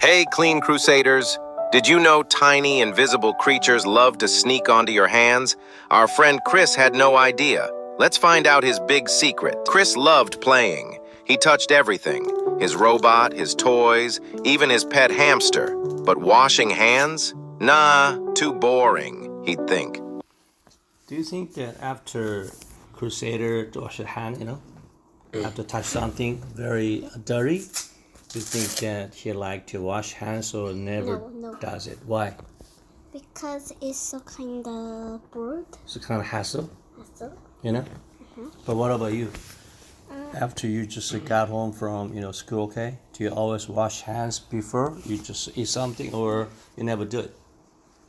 Hey, Clean Crusaders! Did you know tiny, invisible creatures love to sneak onto your hands? Our friend Chris had no idea. Let's find out his big secret. Chris loved playing. He touched everything. His robot, his toys, even his pet hamster. But washing hands? Nah, too boring, he'd think. Do you think that after Crusader to wash your hand, after touch something very dirty, do you think that he like to wash hands or never No. does it? Why? Because it's so kind of bored. It's a kind of hassle, So, But what about you? After you just got home from school, okay? Do you always wash hands before you just eat something, or you never do it?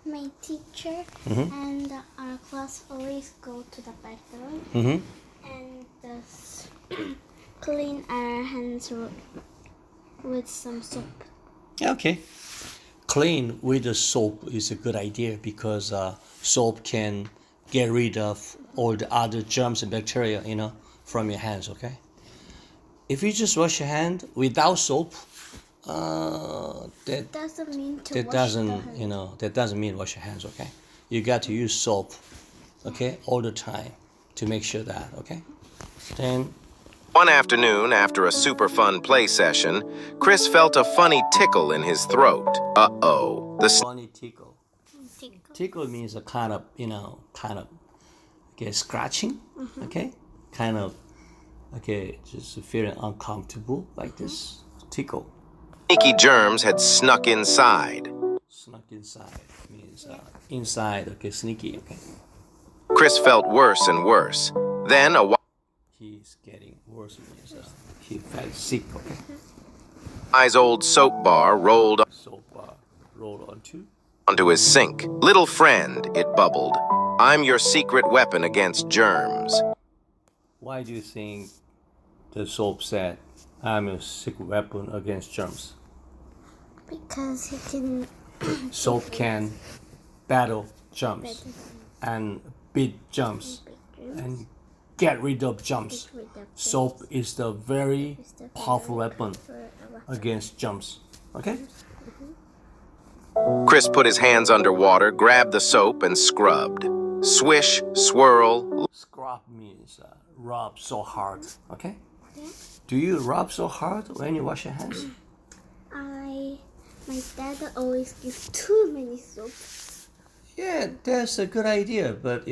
my teacher and our class always go to the bathroom Mm-hmm. and just clean our hands with some soap. Okay. Clean with the soap is a good idea because soap can get rid of all the other germs and bacteria, from your hands, okay? If you just wash your hand without soap, that Doesn't mean to that wash doesn't, the hand. that doesn't mean wash your hands, okay? You got to use soap, okay, all the time to make sure that, okay? Then One afternoon, after a super fun play session, Chris felt a funny tickle in his throat. Uh-oh. The funny tickle. Tickle means a kind of, okay, scratching, okay? Kind of, okay, just feeling uncomfortable like this. Tickle. sneaky germs had snuck inside. Snuck inside means inside, okay, sneaky, okay? Chris felt worse and worse. Then a He's getting worse, means he felt sick, okay? wise old soap bar rolled Soap roll onto. onto his sink. Little friend, it bubbled. I'm your secret weapon against germs. Why do you think the soap said, I'm a secret weapon against germs? Because he can Soap can battle germs and beat germs and get rid of germs. Soap is the very powerful weapon against germs. Okay? Chris put his hands under water, grabbed the soap, and scrubbed. Swish, swirl. Scrub means rub so hard. Okay? Do you rub so hard when you wash your hands? My dad always gives too many soap. Yeah, that's a good idea, but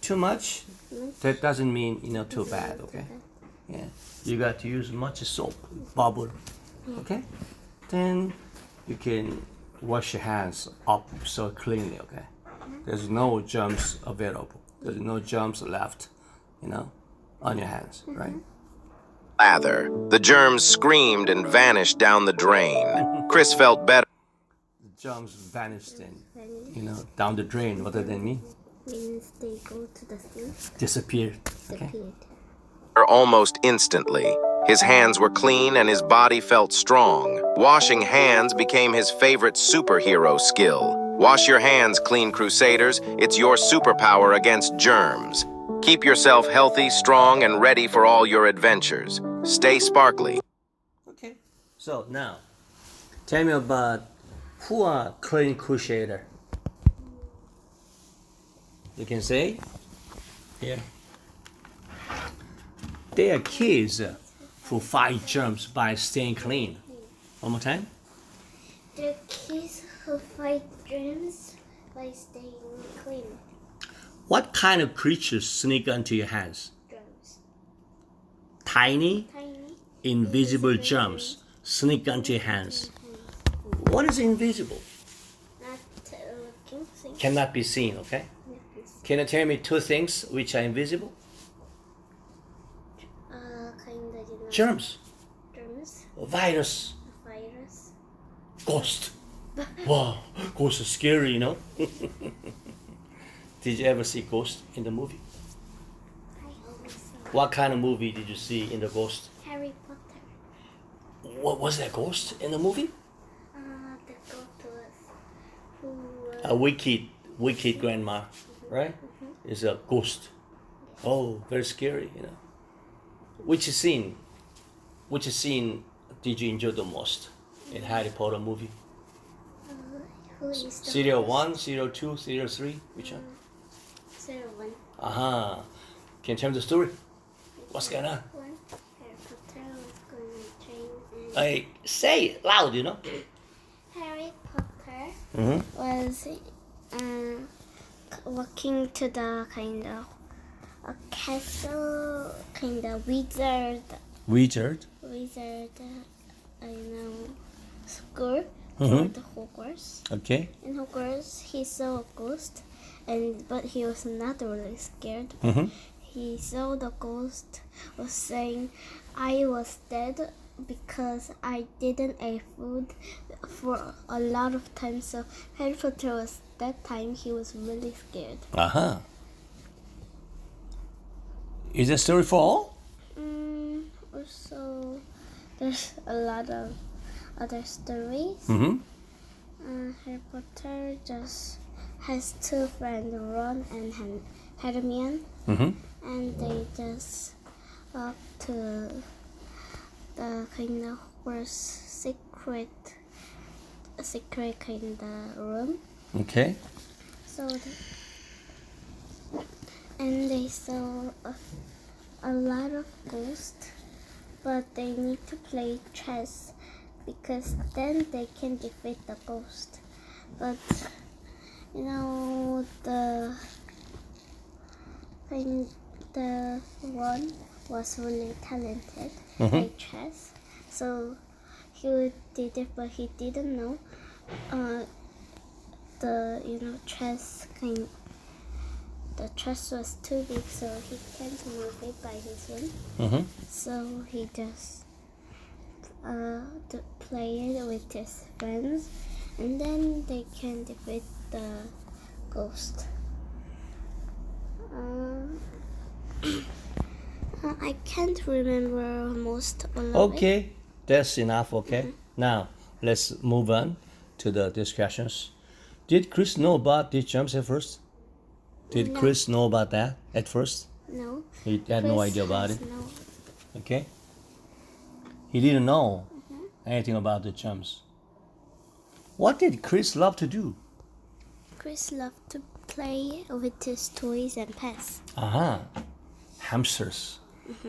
too much, that doesn't mean too bad, okay? Yeah, you got to use much soap, bubble, okay? Then you can wash your hands up so cleanly, okay? There's no germs available. There's no germs left, on your hands, right? Lather. The germs screamed and vanished down the drain. Chris felt better. The germs vanished and, down the drain. What does that mean? Means they go to the sink. Disappeared, okay? Disappeared. Almost instantly. His hands were clean and his body felt strong. Washing hands became his favorite superhero skill. Wash your hands, Clean Crusaders. It's your superpower against germs. Keep yourself healthy, strong, and ready for all your adventures. Stay sparkly. Okay, so now, tell me about who are Clean Crusader. You can say, yeah. They are kids who fight germs by staying clean. One more time. The kids who fight germs by staying clean. What kind of creatures sneak onto your hands? Germs. Tiny, Tiny, invisible germs sneak onto your hands. What is invisible? not looking things. Cannot be seen, okay? Can you tell me two things which are invisible? Germs, Germs, virus, virus. ghost. Wow, ghost is scary, Did you ever see ghost in the movie? I always saw What kind of movie did you see in the ghost? Harry Potter. What was that ghost in the movie? The doctor who A wicked grandma, right? Is a ghost. Oh, very scary, Which scene did you enjoy the most? in Harry Potter movie? Who is the Serial 1, Serial 2, Serial 3? Which one? 1? Can you tell me the story? What's going on? One. Harry Potter was going on a train and Hey, say it loud, you know? Harry Potter Mm-hmm. was walking to the kind of a castle, kind of wizard, Wizard. school for Mhm. the Hogwarts. Okay. In Hogwarts, he saw a ghost, but he was not really scared. Mm-hmm. He saw the ghost was saying, "I was dead because I didn't eat food for a lot of time." So Harry Potter was that time he was really scared. Is that story for all? Also, there's a lot of other stories. Mm-hmm. Harry Potter just has two friends, Ron and Hermione, Mm-hmm. and they just up to the kind of worst secret kind of room. Okay. So, and they saw a lot of ghosts, but they need to play chess because then they can defeat the ghost. But the one was really talented at chess, so he did it, but he didn't know the chess was too big, so he can't move it by his own. Mm-hmm. So he just play it with his friends, and then they can defeat the ghost. I can't remember most all of it. Okay, that's enough, okay? Now, let's move on to the discussions. Did Chris know about these jumps at first? Did No. Chris know about that at first? No. He had no Chris idea about has it, No. okay? He didn't know anything about the jumps. What did Chris love to do? Chris loved to play with his toys and pets. Hamsters.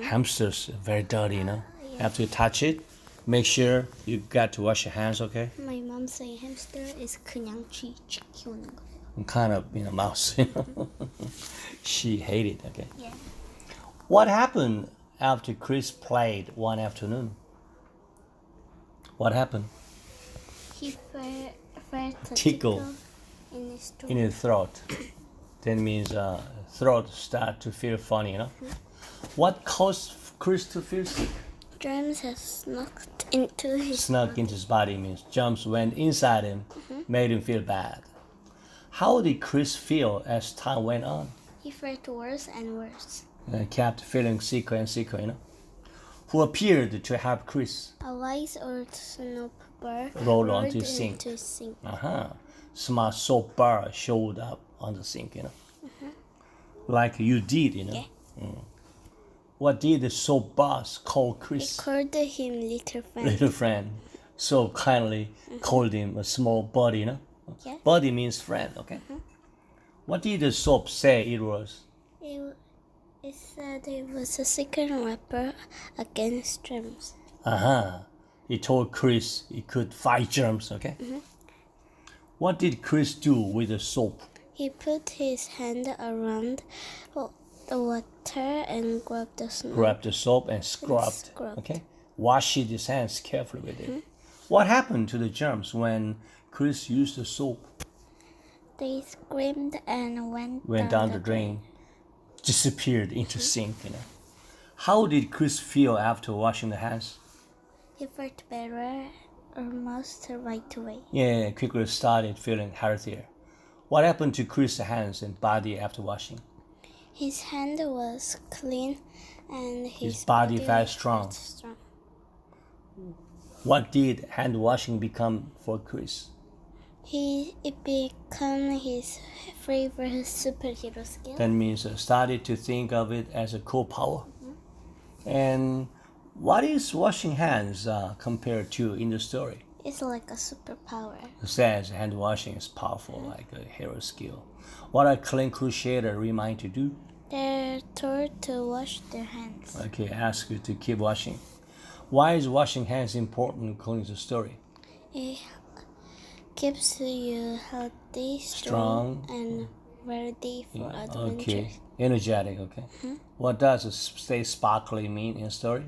Hamsters are very dirty, you know? After you touch it, make sure you got to wash your hands, okay? My mom say hamster is 그냥 쥐 키우는 거예요. Kind of, mouse, you know? She hated, okay? Yeah. What happened after Chris played one afternoon? What happened? He felt a Tickle. in his throat. In his throat. That means throat start to feel funny, you know? What caused Chris to feel sick? Germs have snuck Into his body means germs went inside him, made him feel bad. How did Chris feel as time went on? He felt worse and worse. Kept feeling sicker and sicker, you know? Who appeared to help Chris? A wise old soap bar Rolled onto into his sink. sink. Smart soap bar showed up on the sink, you know? Like you did, you know? Yeah. What did the soap boss call He Chris? called him little friend. Little friend. So kindly called him a small buddy, you know? Yeah. Buddy means friend, okay? What did the soap say it was? It said it was a secret weapon against germs. He told Chris he could fight germs, okay? What did Chris do with the soap? He put his hand around the water and grabbed the snow. Grabbed the soap and scrubbed. Okay? Washed his hands carefully with it. What happened to the germs when Chris used the soap? They screamed and Went down the drain. Disappeared into sink, you know. How did Chris feel after washing the hands? He felt better almost right away. Yeah, quickly started feeling healthier. What happened to Chris' hands and body after washing? His hand was clean and his body felt was strong. strong. What did hand washing become for Chris? It became his favorite superhero skill. That means started to think of it as a cool power. And what is washing hands compared to in the story? It's like a superpower. It says hand washing is powerful, like a hero skill. What a clean crusader remind to do? They're told to wash their hands. Okay, ask you to keep washing. Why is washing hands important according to the story? It keeps you healthy, Strong. and ready for adventures. Okay, energetic, okay. What does stay sparkly mean in the story?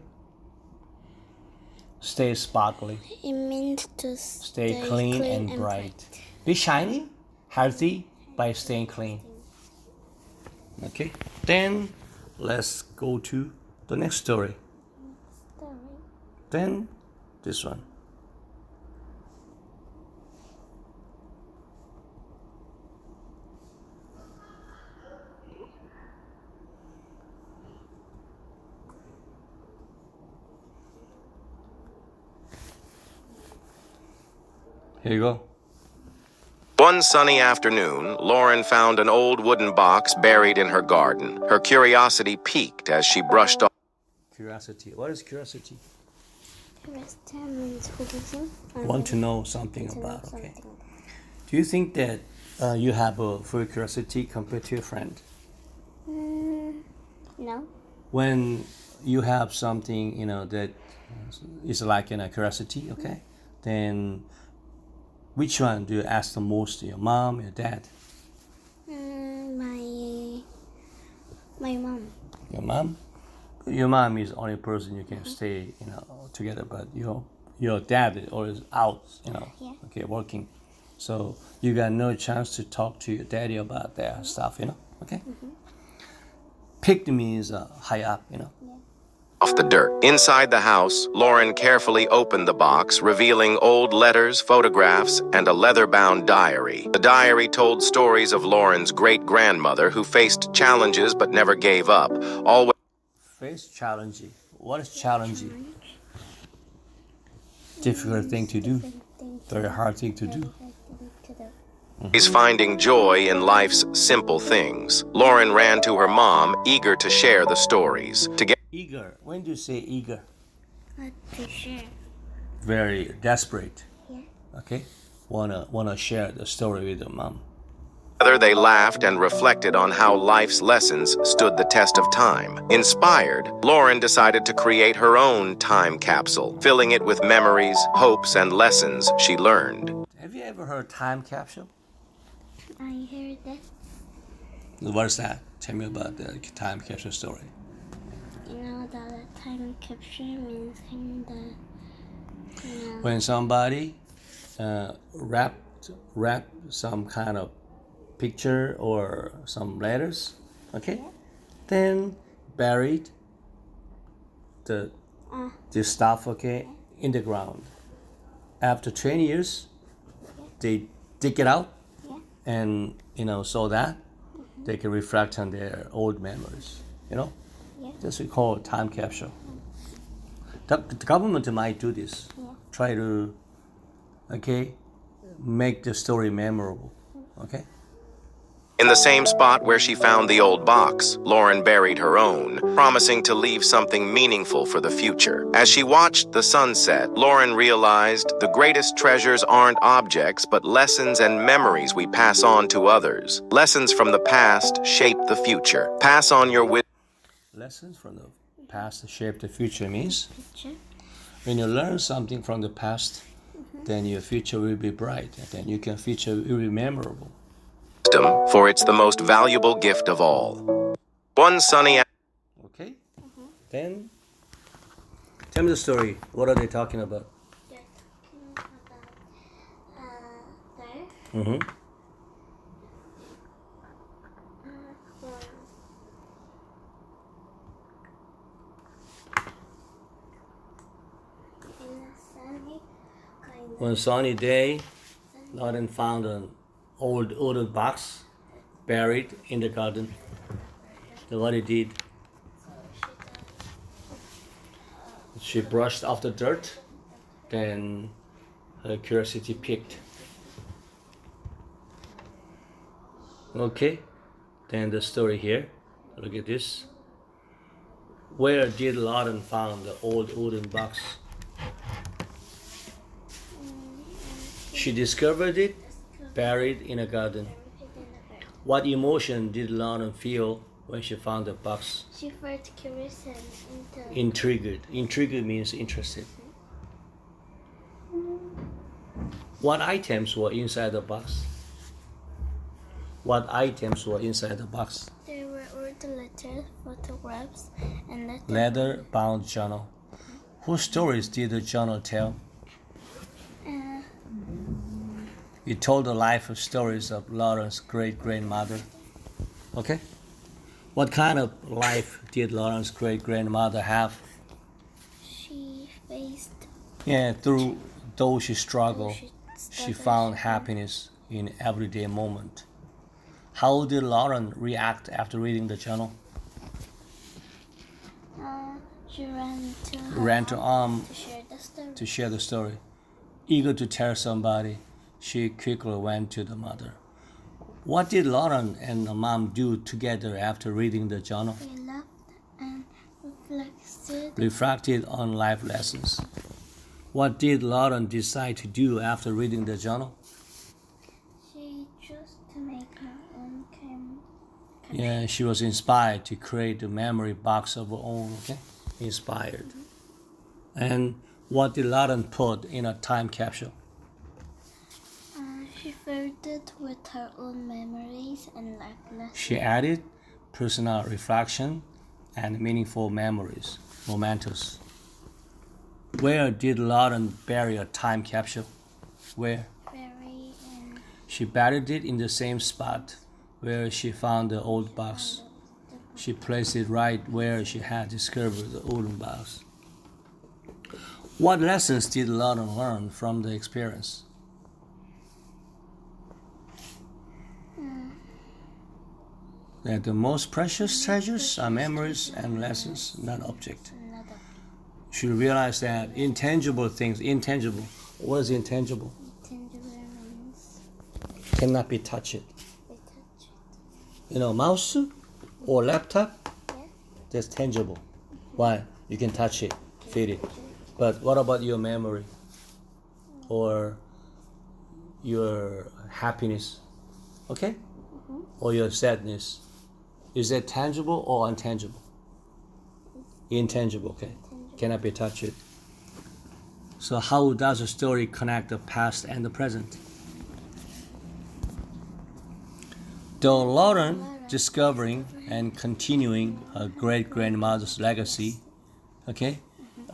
Stay sparkly. It means to Stay clean and bright. Be shiny, healthy by staying clean. Okay, then let's go to the next story. Then this one. Here you go. One sunny afternoon, Lauren found an old wooden box buried in her garden. Her curiosity piqued as she brushed off. Curiosity. What is curiosity? Curiosity means Want to know something about, okay. Do you think that you have a full curiosity compared to your friend? No. When you have something, that is like a curiosity, okay, then which one do you ask the most? Your mom, your dad? My mom. Your mom? Your mom is the only person you can stay, together, but your dad is always out, Yeah. okay, working. So you got no chance to talk to your daddy about their stuff, okay? Picked means high up, Off the dirt. Inside the house, Lauren carefully opened the box, revealing old letters, photographs, and a leather-bound diary. The diary told stories of Lauren's great-grandmother who faced challenges but never gave up, always Face challenging. What is challenging? Difficult thing to do. Very hard thing to do. finding joy in life's simple things. Lauren ran to her mom, eager to share the stories. Eager. When do you say eager? Not to share. Very desperate. Yeah. Okay? Wanna share the story with your mom. Together they laughed and reflected on how life's lessons stood the test of time. Inspired, Lauren decided to create her own time capsule, filling it with memories, hopes, and lessons she learned. Have you ever heard time capsule? I heard that. What is that? Tell me about the time capsule story. You know that a time capsule means When somebody wrap some kind of picture or some letters, okay, then buried the stuff, okay, in the ground. After 20 years, they dig it out, and so that they can reflect on their old memories. This we call time capsule. The government might do this. Try to, okay, make the story memorable. Okay. In the same spot where she found the old box, Lauren buried her own, promising to leave something meaningful for the future. As she watched the sunset, Lauren realized the greatest treasures aren't objects, but lessons and memories we pass on to others. Lessons from the past shape the future. Pass on your wisdom. Lessons from the past shape the future means when you learn something from the past, then your future will be bright, and then your future will be memorable. For it's the most valuable gift of all. One sunny Okay. Then tell me the story. What are they talking about? They're talking about there. One sunny day, Lauren found an old wooden box buried in the garden. Then what he did, she brushed off the dirt, then her curiosity piqued. Okay, then the story here, look at this. Where did Lauren found the old wooden box? She discovered it buried in a garden. What emotion did Lauren feel when she found the box? She felt curious and Intrigued. Intrigued means interested. What items were inside the box? What items were inside the box? There were all the letters, photographs, and Leather-bound journal. Whose stories did the journal tell? It told the life stories of Lauren's great-grandmother. Okay? What kind of life did Lauren's great-grandmother have? She faced. Though she struggled, she struggled, found happiness in everyday moment. How did Lauren react after reading the journal? She Ran to to share the story. to share the story. Eager to tell somebody, she quickly went to the mother. What did Lauren and the mom do together after reading the journal? They laughed and Reflected on life lessons. What did Lauren decide to do after reading the journal? She chose to make her own Yeah, she was inspired to create a memory box of her own. Okay, inspired. And what did Lauren put in a time capsule? She filled it with her own memories and life lessons. She added personal reflection and meaningful memories, mementos. Where did Lauren bury a time capsule? Where? She buried it in the same spot where she found the old box. She placed it right where she had discovered the old box. What lessons did Lauren learn from the experience? That the most precious treasures are memories and lessons, not objects. She realized that intangible things, intangible. What is intangible? Intangible means Cannot be touched. they touch it. You know, mouse or laptop, Yeah. that's tangible. Why? You can touch it, feel it. But what about your memory or your happiness? Okay? Or your sadness? Is that tangible or intangible? Intangible, okay. Cannot be touched. So how does a story connect the past and the present? Though Lauren discovering and continuing her great-grandmother's legacy, okay,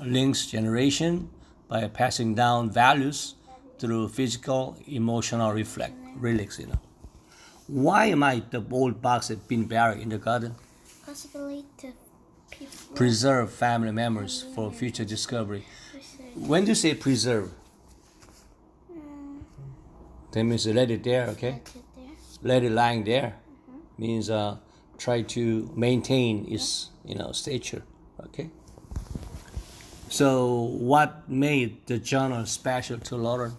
links generation by passing down values through physical, emotional relics, Why might the old box have been buried in the garden? Possibly to people. Preserve family memories for future discovery. When do you say preserve? That means let it there, okay? Put it there. Let it lying there. Means try to maintain its stature, okay? So what made the journal special to Lauren?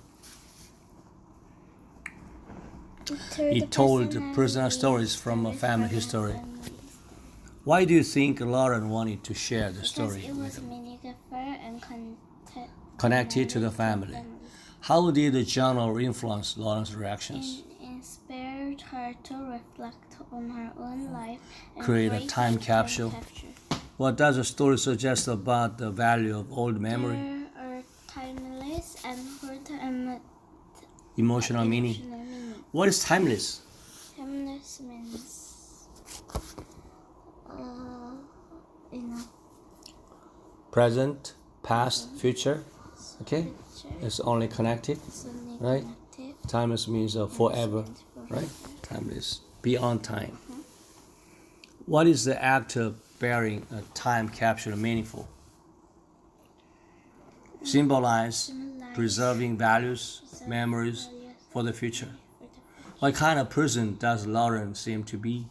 It told personal stories from a family history. Why do you think Lauren wanted to share the story Because it with was them? meaningful and Connected to the family. How did the journal influence Lauren's reactions? Inspired her to reflect on her own life and Create a time capsule. capture. What does the story suggest about the value of old memory? There are timeless and hold and Emotional meaning. What is timeless? Timeless means, Present, past, future. Okay? picture. It's only connected, It's only right? connected. Timeless means forever, right? Timeless, beyond time. What is the act of burying a time capsule meaningful? Symbolize preserving values, memories for the future. What kind of person does Lauren seem to be?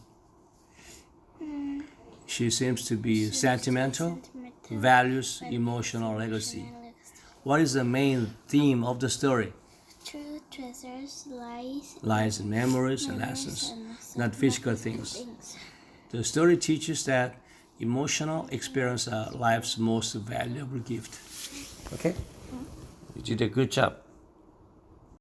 She seems to be sentimental, values, emotional legacy. What is the main theme of the story? True treasures Lies in memories and lessons, not physical things. The story teaches that emotional experience are life's most valuable gift. Okay? You did a good job.